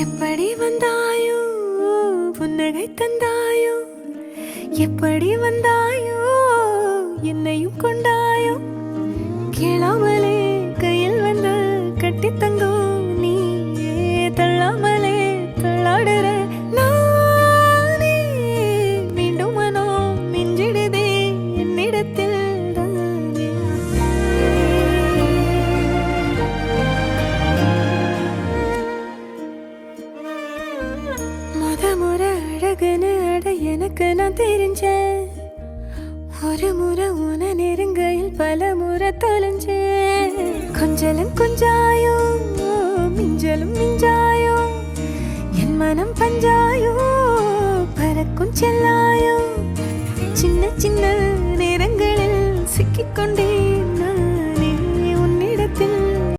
எப்படி வந்தாயோ புன்னகை தந்தாயோ, எப்படி வந்தாயோ என்னையும் கொண்டாயோ, கேளாமலே கையில் வந்து கட்டி தங்கோ நீ தள்ளாமலே தள்ளாடுற நானே, மீண்டும் மனோ மிஞ்சிடுதே என்னிடத்தில் தானே. முறை அழகுன்னு அட எனக்கு நான் தெரிஞ்சேன், ஒரு முறை உன நெருங்கையில் பல முறை தொலைஞ்சேன். கொஞ்சலும் கொஞ்சாயோ மிஞ்சலும் மிஞ்சாயோ, என் மனம் பஞ்சாயோ பறக்கும் செல்லாயோ, சின்ன சின்ன நேரங்களில் சிக்கிக்கொண்டேன் நான்.